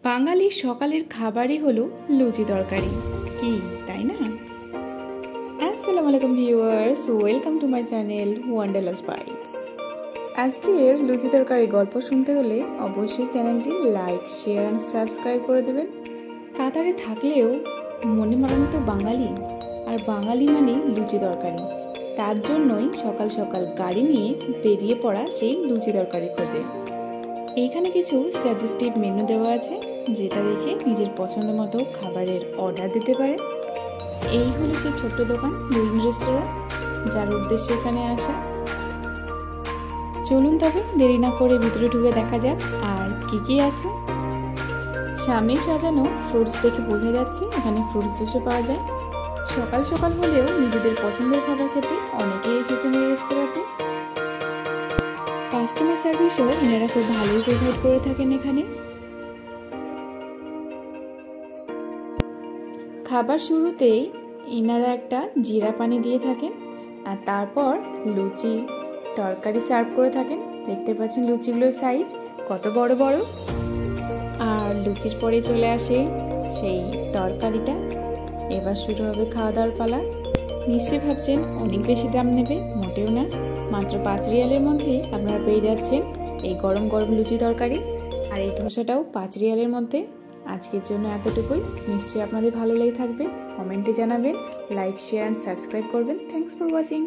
বাঙালির সকালের খাবারই হলো লুচি তরকারি, কি তাই না? আসসালামু আলাইকুম viewers, welcome to my channel wanderlust bites. আজকের লুচি তরকারি গল্প শুনতে হলে অবশ্যই চ্যানেলটি লাইক, শেয়ার অ্যান্ড সাবস্ক্রাইব করে দেবেন। কাতারে থাকলেও মনে মানানো তো বাঙালি, আর বাঙালি মানে লুচি তরকারি। তার জন্যই সকাল সকাল গাড়ি নিয়ে বেরিয়ে পড়া সেই লুচি তরকারি খোঁজে। এইখানে কিছু সাজেস্টিভ মেনু দেওয়া আছে, যেটা দেখে নিজের পছন্দ মতো খাবারের অর্ডার দিতে পারে। এই হলো সেই ছোট্ট দোকান লুইন রেস্টুরেন্ট, যার উদ্দেশ্যে এখানে আসা। চলুন তবে দেরি না করে ভিতরে ঢুকে দেখা যাক আর কি আছে। সামনেই সাজানো ফ্রুটস দেখে বোঝা যাচ্ছে এখানে ফ্রুটস জুসও পাওয়া যায়। সকাল সকাল হলেও নিজেদের পছন্দের খাবার খেতে অনেকেই এসেছেন এই রেস্তোরাঁতে। কাস্টমার সার্ভিসও এনারা খুব ভালোই প্রোভাইড করে থাকেন এখানে। খাবার শুরুতেই এনারা একটা জিরা পানি দিয়ে থাকেন, আর তারপর লুচি তরকারি সার্ভ করে থাকেন। দেখতে পাচ্ছেন লুচিগুলোর সাইজ কত বড় বড়। আর লুচির পরে চলে আসে সেই তরকারিটা। এবার শুরু হবে খাওয়া দাওয়ার পালা। নিশ্চয়ই ভাবছেন অনেক বেশি দাম নেবে, মোটেও না। মাত্র 5 রিয়ালের মধ্যে আপনারা পেয়ে যাচ্ছেন এই গরম গরম লুচি তরকারি, আর এই ধোসাটাও 5 রিয়ালের মধ্যে। আজকের জন্য এতটুকুই। নিশ্চয়ই আপনাদের ভালো লেগে থাকবে। কমেন্টে জানাবেন, লাইক, শেয়ার অ্যান্ড সাবস্ক্রাইব করবেন। Thanks for watching.